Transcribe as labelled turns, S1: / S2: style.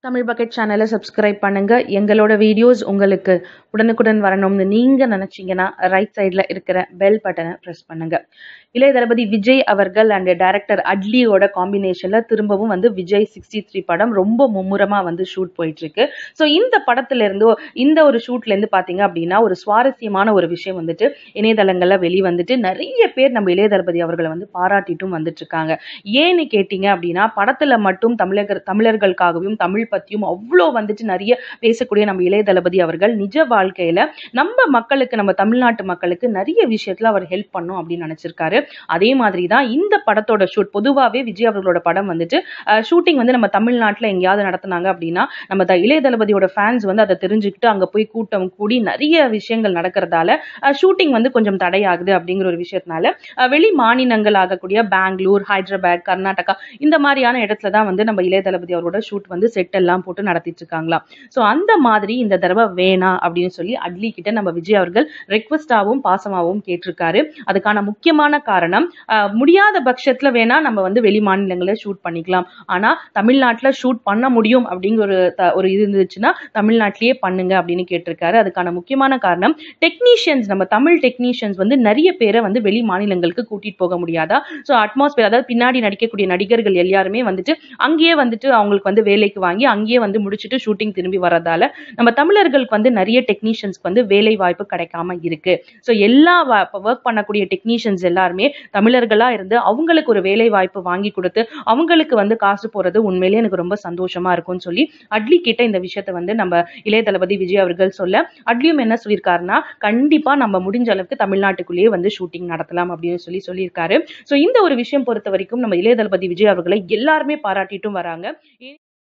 S1: Tamil bucket சேனலை subscribe பண்ணுங்க. எங்களோட வீடியோஸ் உங்களுக்கு உடனுக்குடன் வரணும்னு நீங்க நினைச்சீங்கன்னா ரைட் சைடில் இருக்கிற பெல் பட்டனை ப்ரெஸ் பண்ணுங்க. இளைய தளபதி விஜய் அவர்கள் அண்ட் டைரக்டர் அட்லியோட காம்பினேஷன்ல திரும்பவும் விஜய் 63 படம் ரொம்ப மும்முரமா ஷூட் போயிட்டு இருக்கு. ஸோ இந்த படத்துல இருந்து இந்த ஒரு ஷூட்ல இருந்து பாத்தீங்க அப்படின்னா ஒரு சுவாரஸ்யமான ஒரு விஷயம் இணையதளங்கள்ல நிறைய பேர் நம்ம இளைய தளபதி அவர்களை பாராட்டிட்டும் இருக்காங்க. ஏன்னு கேட்டீங்க அப்படின்னா படத்துல மட்டும் தமிழர்களுக்காகவும் தமிழ் பத்தியும் அவ்வளோ நிறைய பேசக்கூடிய நம்ம இளைய தளபதி அவர்கள் நிஜ வாழ்க்கையில நம்ம மக்களுக்கு, நம்ம தமிழ்நாட்டு மக்களுக்கு நிறைய விஷயத்துல அவர் ஹெல்ப் பண்ணும் அப்படின்னு நினைச்சிருக்காரு. அதே மாதிரி தான் இந்த படத்தோட ஷூட். பொதுவாகவே விஜய் அவர்களோட படம் ஷூட்டிங் நம்ம தமிழ்நாட்டில் எங்கேயாவது நடத்தினாங்க அப்படின்னா நம்ம இளைய தளபதியோட ஃபேன்ஸ் அதை தெரிஞ்சுக்கிட்டு அங்க போய் கூட்டம் கூடி நிறைய விஷயங்கள் நடக்கிறதால ஷூட்டிங் கொஞ்சம் தடையாகுது அப்படிங்கிற ஒரு விஷயத்தினால வெளி மாநிலங்கள் ஆகக்கூடிய பெங்களூர், ஹைதராபாத், கர்நாடகா இந்த மாதிரியான இடத்துல தான் நம்ம இளைய தளபதி அவரோட ஷூட் செட் எல்லாம் போட்டு நடத்திட்டு இருக்காங்களா. ஸோ அந்த மாதிரி இந்த தடவை வேணாம் அப்படின்னு சொல்லி அட்லி கிட்ட நம்ம விஜய் அவர்கள் ரெக்வஸ்டாவும் பாசமாவும் கேட்டிருக்காரு. அதுக்கான முக்கியமான காரணம் முடியாத பட்சத்துல வேணா நம்ம வெளி மாநிலங்களில் ஷூட் பண்ணிக்கலாம், ஆனா தமிழ்நாட்டில் ஷூட் பண்ண முடியும் அப்படிங்கிற ஒரு இது இருந்துச்சுன்னா தமிழ்நாட்டிலேயே பண்ணுங்க அப்படின்னு கேட்டிருக்காரு. அதுக்கான முக்கியமான காரணம் டெக்னீஷியன்ஸ், நம்ம தமிழ் டெக்னீஷியன்ஸ் வெளி பேரை வெளி மாநிலங்களுக்கு கூட்டிட்டு போக முடியாதா. ஸோ அட்மாஸ்பியர், அதாவது பின்னாடி நடிக்கக்கூடிய நடிகர்கள் எல்லாருமே அங்கேயே அவங்களுக்கு வேலைக்கு வாங்கி அங்கேயே முடிச்சுட்டு ஷூட்டிங் திரும்பி வரதால நம்ம தமிழர்களுக்கு நிறைய டெக்னீஷியன்ஸ்க்கு வேலை வாய்ப்பு கிடைக்காம இருக்கு. ஸோ எல்லா ஒர்க் பண்ணக்கூடிய டெக்னீஷியன்ஸ் எல்லாருமே தமிழர்களா இருந்து அவங்களுக்கு ஒரு வேலை வாய்ப்பு வாங்கி கொடுத்து அவங்களுக்கு காசு போறது உண்மையிலேயே எனக்கு ரொம்ப சந்தோஷமா இருக்கும்னு சொல்லி அட்லி கிட்ட இந்த விஷயத்தை நம்ம இளைய தளபதி விஜய் அவர்கள் சொல்ல, அட்லியும் என்ன சொல்லியிருக்காருன்னா கண்டிப்பா நம்ம முடிஞ்ச அளவுக்கு தமிழ்நாட்டுக்குள்ளேயே ஷூட்டிங் நடத்தலாம் அப்படின்னு சொல்லியிருக்காரு. ஸோ இந்த ஒரு விஷயம் பொறுத்த வரைக்கும் நம்ம இளைய தளபதி விஜய் அவர்களை எல்லாருமே பாராட்டிட்டும் வராங்க.